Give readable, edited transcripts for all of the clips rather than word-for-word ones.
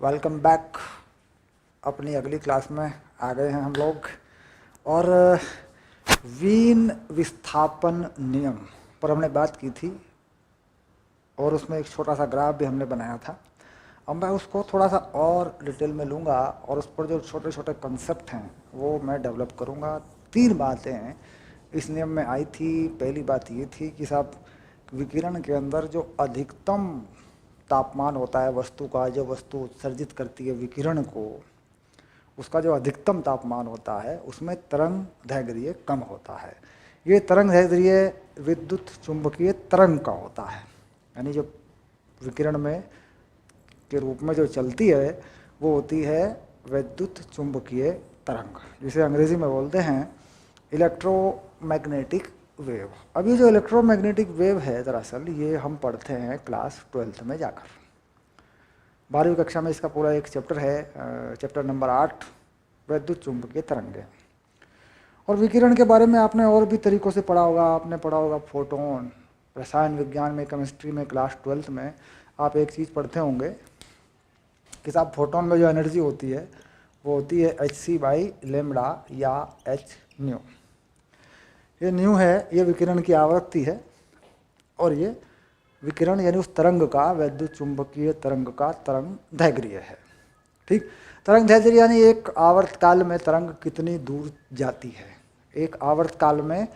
Welcome back. अपनी अगली class में आ गए हैं हम लोग और वीन विस्थापन नियम पर हमने बात की थी और उसमें एक छोटा सा ग्राफ भी हमने बनाया था। अब मैं उसको थोड़ा सा और डिटेल में लूँगा और उस पर जो छोटे छोटे कंसेप्ट हैं वो मैं डेवलप करूँगा। 3 बातें इस नियम में आई थी। पहली बात ये थी कि साहब विकिरण के अंदर जो अधिकतम तापमान होता है वस्तु का, जो वस्तु उत्सर्जित करती है विकिरण को, उसका जो अधिकतम तापमान होता है उसमें तरंग दैर्घ्य कम होता है। ये तरंग दैर्घ्य विद्युत चुंबकीय तरंग का होता है, यानी जो विकिरण में के रूप में जो चलती है वो होती है विद्युत चुंबकीय तरंग, जिसे अंग्रेजी में बोलते हैं इलेक्ट्रोमैग्नेटिक वेव। अब ये जो इलेक्ट्रोमैग्नेटिक वेव है दरअसल ये हम पढ़ते हैं क्लास 12th में जाकर। 12वीं कक्षा में इसका पूरा एक चैप्टर है, चैप्टर नंबर 8 विद्युत चुंबकीय तरंगें। और विकिरण के बारे में आपने और भी तरीकों से पढ़ा होगा। आपने पढ़ा होगा फोटोन, रसायन विज्ञान में, केमिस्ट्री में, क्लास 12th में आप एक चीज़ पढ़ते होंगे कि साहब फोटोन में जो एनर्जी होती है वो होती है hc/λ या h न्यू। ये न्यू है, ये विकिरण की आवृत्ति है और ये विकिरण यानी उस तरंग का, वैद्युत चुंबकीय तरंग का तरंग दैर्घ्य है। ठीक, तरंग दैर्घ्य यानी एक आवर्त काल में तरंग कितनी दूर जाती है। एक आवर्त काल में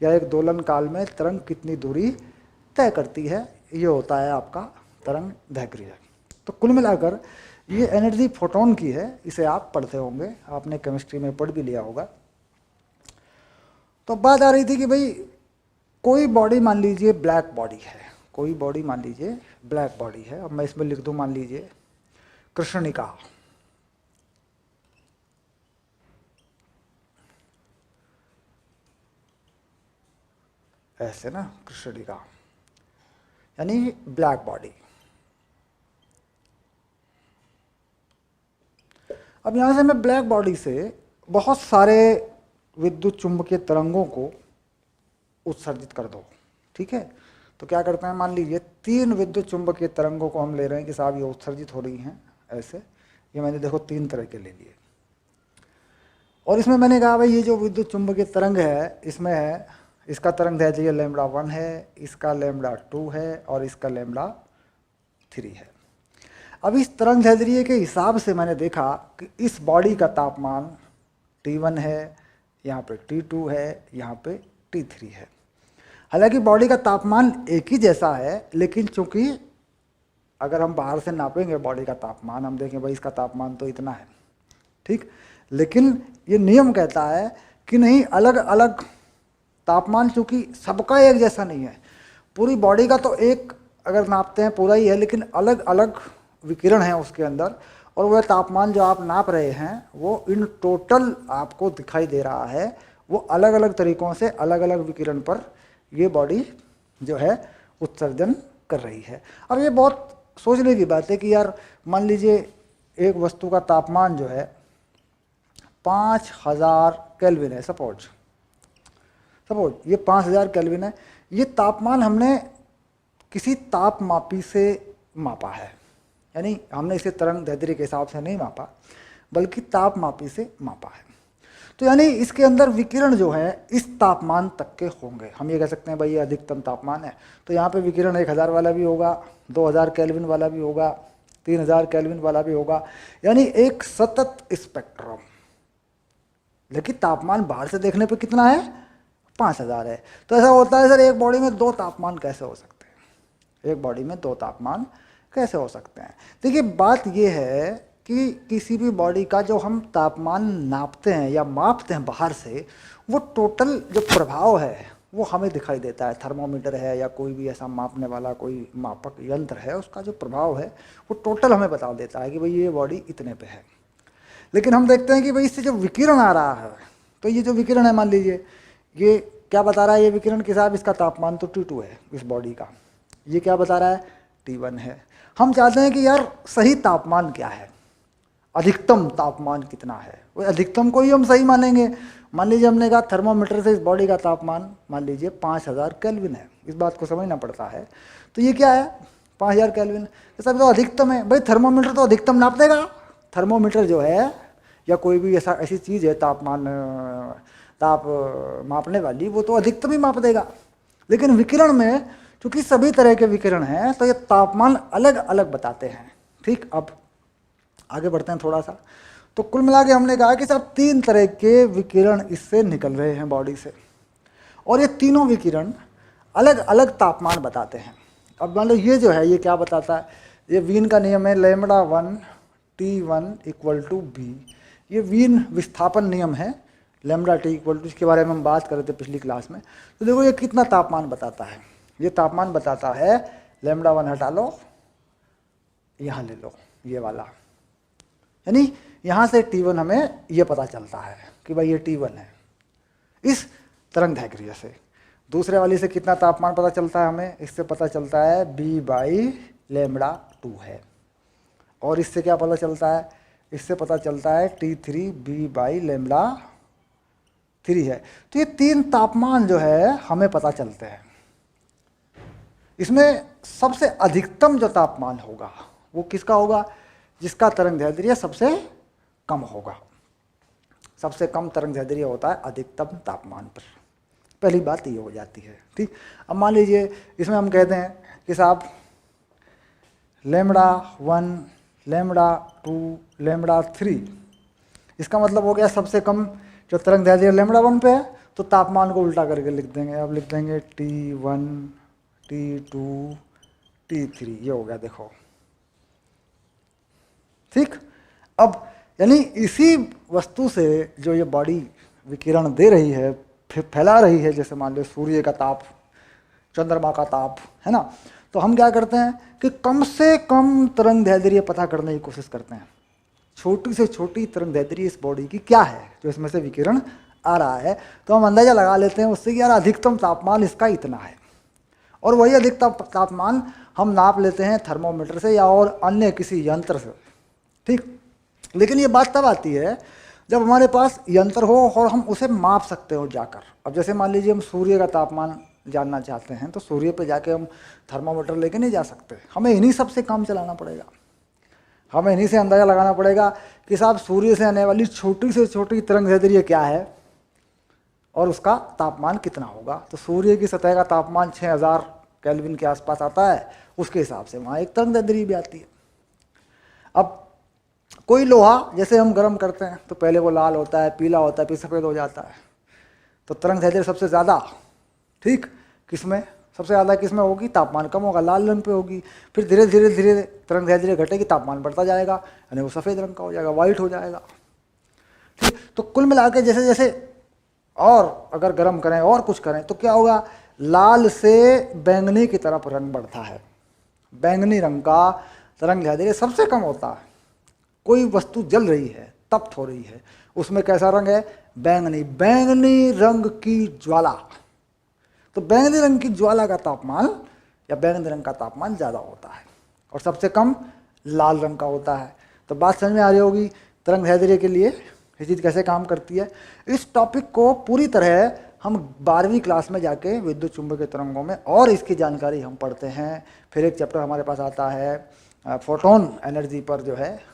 या एक दोलन काल में तरंग कितनी दूरी तय करती है, ये होता है आपका तरंग दैर्घ्य। तो कुल मिलाकर ये एनर्जी फोटोन की है, इसे आप पढ़ते होंगे, आपने केमिस्ट्री में पढ़ भी लिया होगा। तो बात आ रही थी कि भाई कोई बॉडी मान लीजिए ब्लैक बॉडी है, कोई बॉडी मान लीजिए ब्लैक बॉडी है। अब मैं इसमें लिख दूं मान लीजिए कृष्णिका। ऐसे ना, कृष्णिका यानी ब्लैक बॉडी। अब यहां से मैं ब्लैक बॉडी से बहुत सारे विद्युत चुंबकीय तरंगों को उत्सर्जित कर दो। ठीक है, तो क्या करते हैं, मान लीजिए 3 विद्युत चुंबकीय तरंगों को हम ले रहे हैं कि साहब ये उत्सर्जित हो रही हैं ऐसे। ये मैंने देखो 3 तरह के ले लिए और इसमें मैंने कहा भाई ये जो विद्युत चुंबकीय तरंग है इसमें है, इसका तरंग दैर्घ्य λ1 है, इसका λ2 है और इसका λ3 है। अब इस तरंग दैर्घ्य के हिसाब से मैंने देखा कि इस बॉडी का तापमान T1 है, यहाँ पे T2 है, यहाँ पे T3 है। हालांकि बॉडी का तापमान एक ही जैसा है, लेकिन चूंकि अगर हम बाहर से नापेंगे बॉडी का तापमान, हम देखें भाई इसका तापमान तो इतना है, ठीक, लेकिन ये नियम कहता है कि नहीं, अलग अलग तापमान, चूंकि सबका एक जैसा नहीं है। पूरी बॉडी का तो एक अगर नापते हैं पूरा ही है, लेकिन अलग अलग विकिरण है उसके अंदर, और वह तापमान जो आप नाप रहे हैं वो इन टोटल आपको दिखाई दे रहा है। वो अलग अलग तरीकों से अलग अलग विकिरण पर ये बॉडी जो है उत्सर्जन कर रही है। अब ये बहुत सोचने की बात है कि यार मान लीजिए एक वस्तु का तापमान जो है 5000 केल्विन है, सपोज ये 5000 केल्विन है। ये तापमान हमने किसी तापमापी से मापा है, यानी हमने इसे तरंग दैर्घ्य के हिसाब से नहीं मापा बल्कि तापमापी से मापा है। तो यानी इसके अंदर विकिरण जो है इस तापमान तक के होंगे। हम ये कह सकते हैं भाई ये अधिकतम तापमान है, तो यहाँ पे विकिरण 1000 वाला भी होगा, 2000 केल्विन वाला भी होगा, 3000 केल्विन वाला भी होगा, यानी एक सतत स्पेक्ट्रम। लेकिन तापमान बाहर से देखने पे कितना है, 5000 है। तो ऐसा होता है सर एक बॉडी में 2 तापमान कैसे हो सकते हैं, एक बॉडी में 2 तापमान कैसे हो सकते हैं। देखिए बात यह है कि किसी भी बॉडी का जो हम तापमान नापते हैं या मापते हैं बाहर से, वो टोटल जो प्रभाव है वो हमें दिखाई देता है। थर्मोमीटर है या कोई भी ऐसा मापने वाला कोई मापक यंत्र है, उसका जो प्रभाव है वो टोटल हमें बता देता है कि भाई ये बॉडी इतने पे है। लेकिन हम देखते हैं कि भाई इससे जो विकिरण आ रहा है, तो ये जो विकिरण है मान लीजिए ये क्या बता रहा है, ये विकिरण के साथ इसका तापमान तो T2 है इस बॉडी का, ये क्या बता रहा है, T1 है। हम चाहते हैं कि यार सही तापमान क्या है, अधिकतम तापमान कितना है। वो अधिकतम को ही हम सही मानेंगे। मान लीजिए हमने कहा थर्मोमीटर से इस बॉडी का तापमान मान लीजिए 5000 केल्विन है, इस बात को समझना पड़ता है। तो ये क्या है, 5000 केल्विन, तो सब तो अधिकतम है भाई। थर्मोमीटर तो अधिकतम नाप देगा। थर्मोमीटर जो है या कोई भी ऐसी चीज़ है ताप मापने वाली, वो तो अधिकतम ही माप देगा। लेकिन विकिरण में क्योंकि सभी तरह के विकिरण हैं तो ये तापमान अलग अलग बताते हैं। ठीक, अब आगे बढ़ते हैं थोड़ा सा। तो कुल मिला के हमने कहा कि सब 3 तरह के विकिरण इससे निकल रहे हैं बॉडी से, और ये तीनों विकिरण अलग अलग तापमान बताते हैं। अब मान लो ये जो है ये क्या बताता है, ये वीन का नियम है λ1 T1 = B। ये वीन विस्थापन नियम है, λT इसके बारे में हम बात कर रहे थे पिछली क्लास में। तो देखो ये कितना तापमान बताता है, ये तापमान बताता है λ1 हटा लो, यहाँ ले लो ये वाला, यानी यहाँ से T1 हमें ये पता चलता है कि भाई ये T1 है इस तरंग दैर्घ्य से। दूसरे वाली से कितना तापमान पता चलता है हमें, इससे पता चलता है B/λ2 है। और इससे क्या पता चलता है, इससे पता चलता है T3 B/λ3 है। तो ये 3 तापमान जो है हमें पता चलते हैं। इसमें सबसे अधिकतम जो तापमान होगा वो किसका होगा, जिसका तरंग दैर्घ्य सबसे कम होगा। सबसे कम तरंग दैर्घ्य होता है अधिकतम तापमान पर। पहली बात ये हो जाती है। ठीक, अब मान लीजिए इसमें हम कहते हैं कि साहब λ1 λ2 λ3, इसका मतलब हो गया सबसे कम जो तरंग दैर्घ्य λ1 पे है, तो तापमान को उल्टा करके लिख देंगे। अब लिख देंगे T1 T2 T3, ये हो गया देखो। ठीक, अब यानी इसी वस्तु से जो ये बॉडी विकिरण दे रही है, फैला रही है, जैसे मान लो सूर्य का ताप, चंद्रमा का ताप, है ना, तो हम क्या करते हैं कि कम से कम तरंग दैर्घ्य पता करने की कोशिश करते हैं। छोटी से छोटी तरंग दैर्घ्य इस बॉडी की क्या है जो इसमें से विकिरण आ रहा है, तो हम अंदाजा लगा लेते हैं उससे कि यार अधिकतम तापमान इसका इतना है। और वही अधिकतम तापमान हम नाप लेते हैं थर्मोमीटर से या और अन्य किसी यंत्र से। ठीक, लेकिन ये बात तब आती है जब हमारे पास यंत्र हो और हम उसे माप सकते हो जाकर। अब जैसे मान लीजिए हम सूर्य का तापमान जानना चाहते हैं, तो सूर्य पे जाके हम थर्मामीटर लेके नहीं जा सकते, हमें इन्हीं सब से काम चलाना पड़ेगा। हमें इन्हीं से अंदाज़ा लगाना पड़ेगा कि साहब सूर्य से आने वाली छोटी से छोटी तरंग दैर्घ्य क्या है और उसका तापमान कितना होगा। तो सूर्य की सतह का तापमान 6000 केल्विन के आसपास आता है, उसके हिसाब से वहाँ एक तरंग दैर्घ्य भी आती है। अब कोई लोहा जैसे हम गर्म करते हैं तो पहले वो लाल होता है, पीला होता है, फिर सफ़ेद हो जाता है। तो तरंग दैर्घ्य सबसे ज़्यादा, ठीक, किसमें सबसे ज़्यादा किसमें होगी, तापमान कम होगा, लाल रंग पे होगी। फिर धीरे धीरे धीरे तरंग दैर्घ्य घटेगी, तापमान बढ़ता जाएगा, यानी वो सफ़ेद रंग का हो जाएगा, वाइट हो जाएगा। ठीक, तो कुल मिला के जैसे जैसे और अगर गर्म करें और कुछ करें तो क्या होगा, लाल से बैंगनी की तरफ रंग बढ़ता है। बैंगनी रंग का तरंग दैर्घ्य सबसे कम होता है। कोई वस्तु जल रही है, तप्त हो रही है, उसमें कैसा रंग है, बैंगनी, बैंगनी रंग की ज्वाला। तो बैंगनी रंग की ज्वाला का तापमान या बैंगनी रंग का तापमान ज़्यादा होता है और सबसे कम लाल रंग का होता है। तो बात समझ में आ रही होगी तरंग दैर्घ्य के लिए ये चीज़ कैसे काम करती है। इस टॉपिक को पूरी तरह हम 12वीं क्लास में जाके विद्युत चुंबकीय तरंगों में और इसकी जानकारी हम पढ़ते हैं। फिर एक चैप्टर हमारे पास आता है फोटोन एनर्जी पर, जो है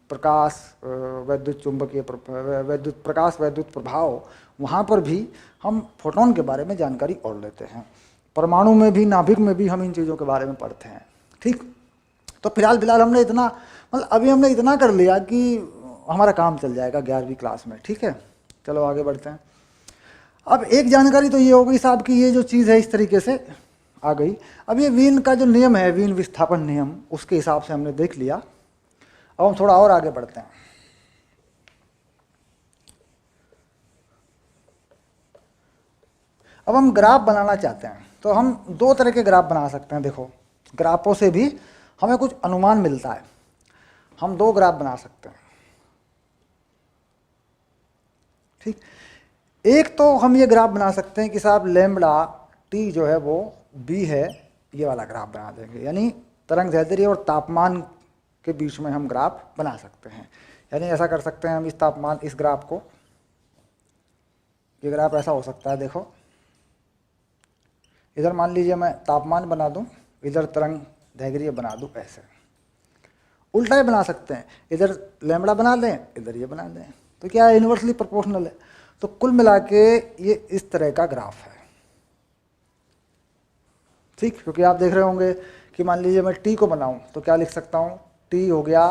प्रकाश वैद्युत चुंबकीय प्रकाश वैद्युत प्रभाव, वहाँ पर भी हम फोटोन के बारे में जानकारी और लेते हैं। परमाणु में भी, नाभिक में भी हम इन चीज़ों के बारे में पढ़ते हैं। ठीक, तो फिलहाल हमने इतना, मतलब अभी हमने इतना कर लिया कि हमारा काम चल जाएगा 11वीं क्लास में। ठीक है, चलो आगे बढ़ते हैं। अब एक जानकारी तो ये हो गई साहब कि ये जो चीज़ है इस तरीके से आ गई। अब ये वीन का जो नियम है, वीन विस्थापन नियम, उसके हिसाब से हमने देख लिया। अब हम थोड़ा और आगे बढ़ते हैं। अब हम ग्राफ बनाना चाहते हैं, तो हम 2 तरह के ग्राफ बना सकते हैं। देखो, ग्राफों से भी हमें कुछ अनुमान मिलता है। हम 2 ग्राफ बना सकते हैं। ठीक, एक तो हम ये ग्राफ बना सकते हैं कि साहब λT जो है वो B है, ये वाला ग्राफ बना देंगे, यानी तरंग दैर्घ्य और तापमान के बीच में हम ग्राफ बना सकते हैं। यानी ऐसा कर सकते हैं हम इस तापमान, इस ग्राफ को, ये ग्राफ ऐसा हो सकता है। देखो, इधर मान लीजिए मैं तापमान बना दूं इधर तरंग दैर्घ्य बना दूं ऐसे, उल्टा ही बना सकते हैं, इधर लैम्बडा बना दें, इधर ये बना दें, तो क्या है, इन्वर्सली प्रोपोर्शनल है। तो कुल मिला के ये इस तरह का ग्राफ है, ठीक। क्योंकि आप देख रहे होंगे कि मान लीजिए मैं टी को बनाऊं तो क्या लिख सकता हूं, टी हो गया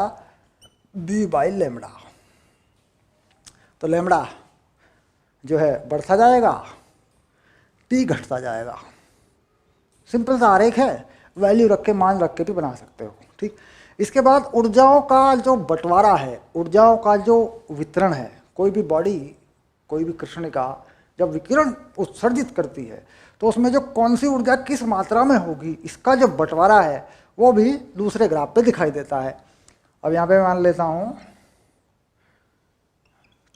बी बाई लैम्बडा, तो लैम्बडा जो है बढ़ता जाएगा, टी घटता जाएगा। सिंपल सा आरेख है, वैल्यू रख के, मान रख के भी बना सकते हो, ठीक। इसके बाद ऊर्जाओं का जो बंटवारा है, ऊर्जाओं का जो वितरण है, कोई भी बॉडी, कोई भी कृष्णिका जब विकिरण उत्सर्जित करती है तो उसमें जो कौन सी ऊर्जा किस मात्रा में होगी, इसका जो बंटवारा है वो भी दूसरे ग्राफ पे दिखाई देता है। अब यहाँ पे मान लेता हूँ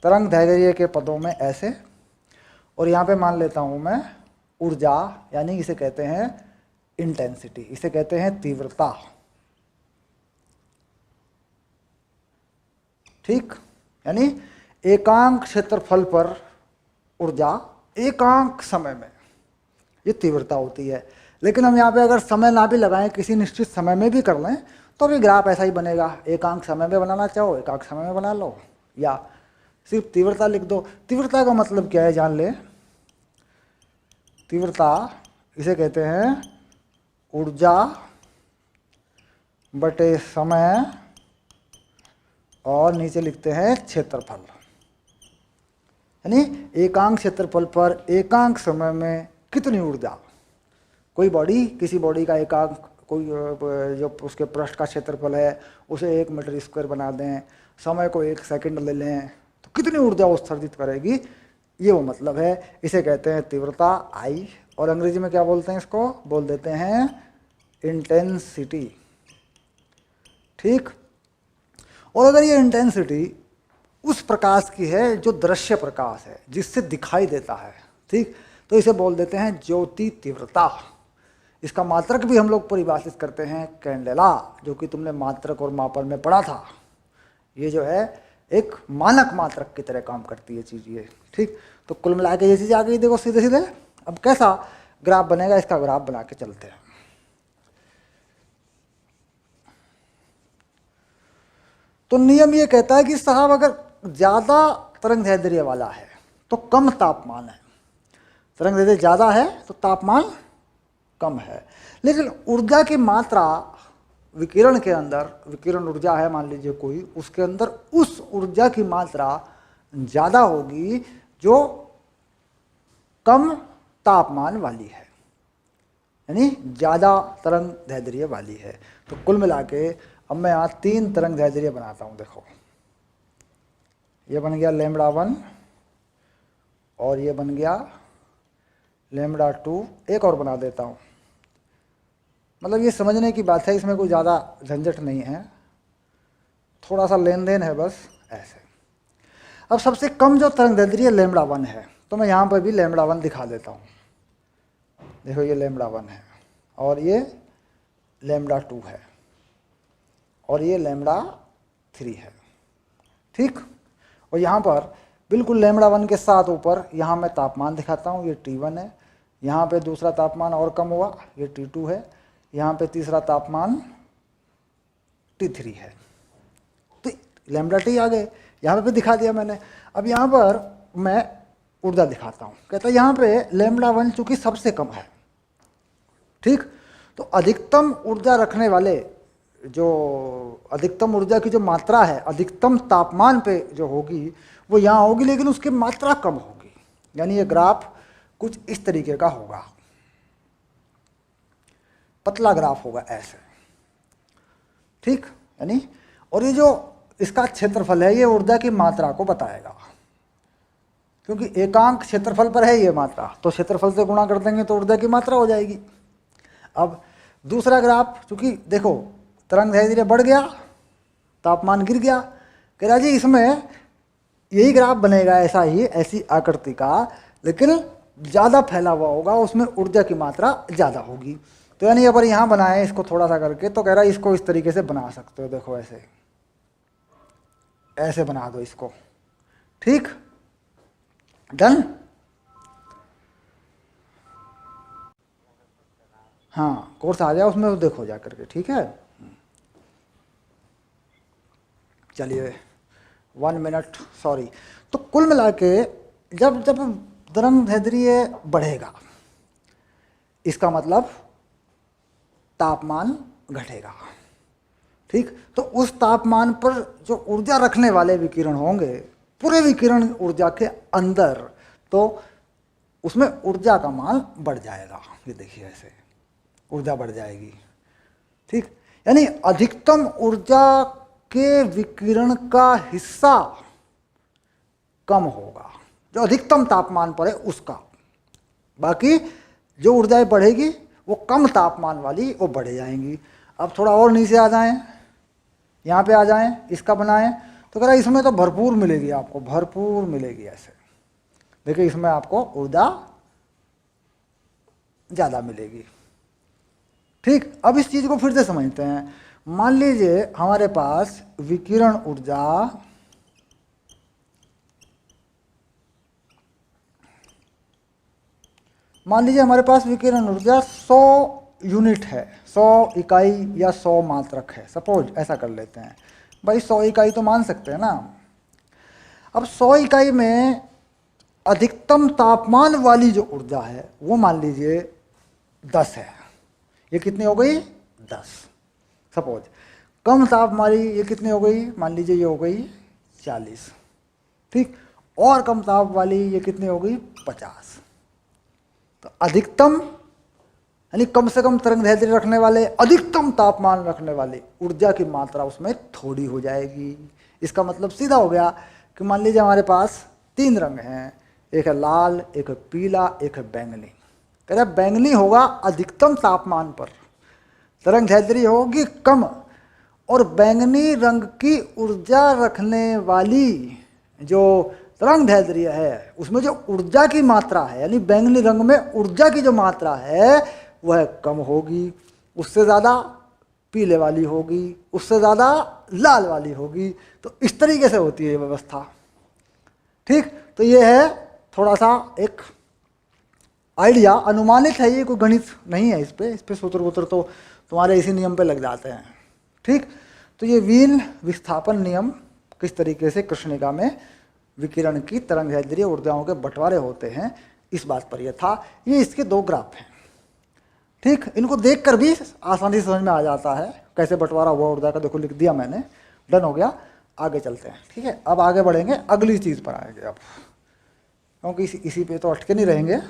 तरंग दैर्घ्य के पदों में ऐसे, और यहाँ पे मान लेता हूँ मैं ऊर्जा, यानी इसे कहते हैं इंटेंसिटी, इसे कहते हैं तीव्रता, ठीक। यानी एकांक क्षेत्रफल पर ऊर्जा एकांक समय में, ये तीव्रता होती है। लेकिन हम यहाँ पे अगर समय ना भी लगाएं, किसी निश्चित समय में भी कर लें तो भी ग्राफ ऐसा ही बनेगा। एकांक समय में बनाना चाहो एकांक समय में बना लो, या सिर्फ तीव्रता लिख दो। तीव्रता का मतलब क्या है जान ले, तीव्रता इसे कहते हैं ऊर्जा बटे समय, और नीचे लिखते हैं क्षेत्रफल। यानी एकांक क्षेत्रफल पर एकांक समय में कितनी ऊर्जा, कोई बॉडी, किसी बॉडी का एकांक, कोई जो उसके पृष्ठ का क्षेत्रफल है उसे 1 मीटर स्क्वायर बना दें, समय को 1 सेकंड ले लें, तो कितनी ऊर्जा उत्सर्जित करेगी, ये वो मतलब है। इसे कहते हैं तीव्रता आई, और अंग्रेजी में क्या बोलते हैं, इसको बोल देते हैं इंटेंसिटी, ठीक। और अगर ये इंटेंसिटी उस प्रकाश की है जो दृश्य प्रकाश है, जिससे दिखाई देता है, ठीक, तो इसे बोल देते हैं ज्योति तीव्रता। इसका मात्रक भी हम लोग परिभाषित करते हैं कैंडेला, जो कि तुमने मात्रक और मापन में पढ़ा था। ये जो है एक मानक मात्रक की तरह काम करती है चीज़ ये, ठीक। तो कुल मिला के ये चीज़ आ गई, देखो सीधे सीधे। अब कैसा ग्राफ बनेगा, इसका ग्राफ बना के चलते हैं। तो नियम ये कहता है कि साहब अगर ज़्यादा तरंग दैर्घ्य वाला है तो कम तापमान है, तरंग दैर्घ्य ज़्यादा है तो तापमान कम है। लेकिन ऊर्जा की मात्रा विकिरण के अंदर, विकिरण ऊर्जा है मान लीजिए कोई, उसके अंदर उस ऊर्जा की मात्रा ज़्यादा होगी जो कम तापमान वाली है, यानी ज़्यादा तरंग दैर्घ्य वाली है। तो कुल मिला के अब मैं यहाँ 3 तरंग दैर्घ्य बनाता हूँ। देखो ये बन गया लैम्बडा 1, और ये बन गया लैम्बडा 2। एक और बना देता हूँ, मतलब ये समझने की बात है, इसमें कोई ज़्यादा झंझट नहीं है, थोड़ा सा लेन देन है बस, ऐसे। अब सबसे कम जो तरंग दैर्घ्य लैम्बडा 1 है, तो मैं यहाँ पर भी लैम्बडा 1 दिखा देता हूँ। देखो ये लैम्बडा 1 है, और ये लैम्बडा 2 है, और ये लैम्बडा 3 है, ठीक। और यहाँ पर बिल्कुल लैम्बडा 1 के साथ ऊपर यहाँ मैं तापमान दिखाता हूँ, ये T1 है, यहाँ पे दूसरा तापमान और कम हुआ, ये T2 है, यहाँ पे तीसरा तापमान T3 है। तो लैम्बडा T आ गए, यहाँ पे भी दिखा दिया मैंने। अब यहाँ पर मैं ऊर्जा दिखाता हूँ, कहता है यहाँ पे लैम्बडा 1 चूँकि सबसे कम है, ठीक। तो अधिकतम ऊर्जा रखने वाले, जो अधिकतम ऊर्जा की जो मात्रा है अधिकतम तापमान पे जो होगी वो यहाँ होगी, लेकिन उसकी मात्रा कम होगी। यानी ये ग्राफ कुछ इस तरीके का होगा, पतला ग्राफ होगा ऐसे, ठीक। यानी और ये जो इसका क्षेत्रफल है ये ऊर्जा की मात्रा को बताएगा, क्योंकि एकांक क्षेत्रफल पर है ये मात्रा, तो क्षेत्रफल से गुणा कर देंगे तो ऊर्जा की मात्रा हो जाएगी। अब दूसरा ग्राफ, चूंकि देखो तरंग दैर्घ्य बढ़ गया, तापमान गिर गया, कह रहा जी इसमें यही ग्राफ बनेगा ऐसा ही, ऐसी आकृति का, लेकिन ज़्यादा फैला हुआ होगा, उसमें ऊर्जा की मात्रा ज़्यादा होगी। तो यानी अगर यहाँ बनाए इसको थोड़ा सा करके, तो कह रहा है इसको इस तरीके से बना सकते हो, देखो ऐसे, ऐसे बना दो इसको, ठीक, डन। हाँ कोर्स आ जाए उसमें, देखो जा करके, ठीक है। चलिए 1 मिनट, सॉरी। तो कुल मिला के जब जब तरंग दैर्ध्य बढ़ेगा, इसका मतलब तापमान घटेगा, ठीक। तो उस तापमान पर जो ऊर्जा रखने वाले विकिरण होंगे पूरे विकिरण ऊर्जा के अंदर, तो उसमें ऊर्जा का मान बढ़ जाएगा। ये देखिए ऐसे ऊर्जा बढ़ जाएगी, ठीक। यानी अधिकतम ऊर्जा के विकिरण का हिस्सा कम होगा जो अधिकतम तापमान पर है उसका। बाकी जो ऊर्जाएं बढ़ेगी वो कम तापमान वाली वो बढ़ जाएंगी। अब थोड़ा और नीचे आ जाएं, यहाँ पे आ जाएं, इसका बनाएं, तो कह रहा इसमें तो भरपूर मिलेगी आपको, भरपूर मिलेगी। ऐसे देखिए इसमें आपको ऊर्जा ज़्यादा मिलेगी, ठीक। अब इस चीज़ को फिर से समझते हैं। मान लीजिए हमारे पास विकिरण ऊर्जा मान लीजिए हमारे पास विकिरण ऊर्जा 100 यूनिट है, 100 इकाई या 100 मात्रक है, सपोज ऐसा कर लेते हैं। भाई 100 इकाई तो मान सकते हैं ना। अब 100 इकाई में अधिकतम तापमान वाली जो ऊर्जा है वो मान लीजिए 10 है। ये कितनी हो गई? 10 सपोज। कम तापमान वाली ये कितनी हो गई? मान लीजिए ये हो गई 40, ठीक। और कम ताप वाली ये कितनी हो गई? 50। तो अधिकतम यानी कम से कम तरंग दैर्ध्य रखने वाले, अधिकतम तापमान रखने वाले ऊर्जा की मात्रा उसमें थोड़ी हो जाएगी। इसका मतलब सीधा हो गया कि मान लीजिए हमारे पास 3 रंग हैं, एक है लाल, एक है पीला, एक है बैंगनी। कह रहा बैंगनी होगा अधिकतम तापमान पर, तरंग दैर्ध्य होगी कम, और बैंगनी रंग की ऊर्जा रखने वाली जो तरंग दैर्ध्य है उसमें जो ऊर्जा की मात्रा है, यानी बैंगनी रंग में ऊर्जा की जो मात्रा है वह कम होगी, उससे ज़्यादा पीले वाली होगी, उससे ज़्यादा लाल वाली होगी। तो इस तरीके से होती है ये व्यवस्था, ठीक। तो ये है थोड़ा सा एक आइडिया, अनुमानित है ये, कोई गणित नहीं है। इस पे सूत्र वूत्र तो तुम्हारे इसी नियम पे लग जाते हैं, ठीक। तो ये वीन विस्थापन नियम किस तरीके से कृष्णिका में विकिरण की तरंग दैर्ध्य ऊर्जाओं के बंटवारे होते हैं, इस बात पर यह था। ये इसके 2 ग्राफ हैं, ठीक। इनको देखकर भी आसानी से समझ में आ जाता है कैसे बंटवारा हुआ ऊर्जा का। देखो लिख दिया मैंने, डन हो गया। आगे चलते हैं, ठीक है। अब आगे बढ़ेंगे, अगली चीज़ पर आएंगे अब, क्योंकि इसी पे तो अटके नहीं रहेंगे।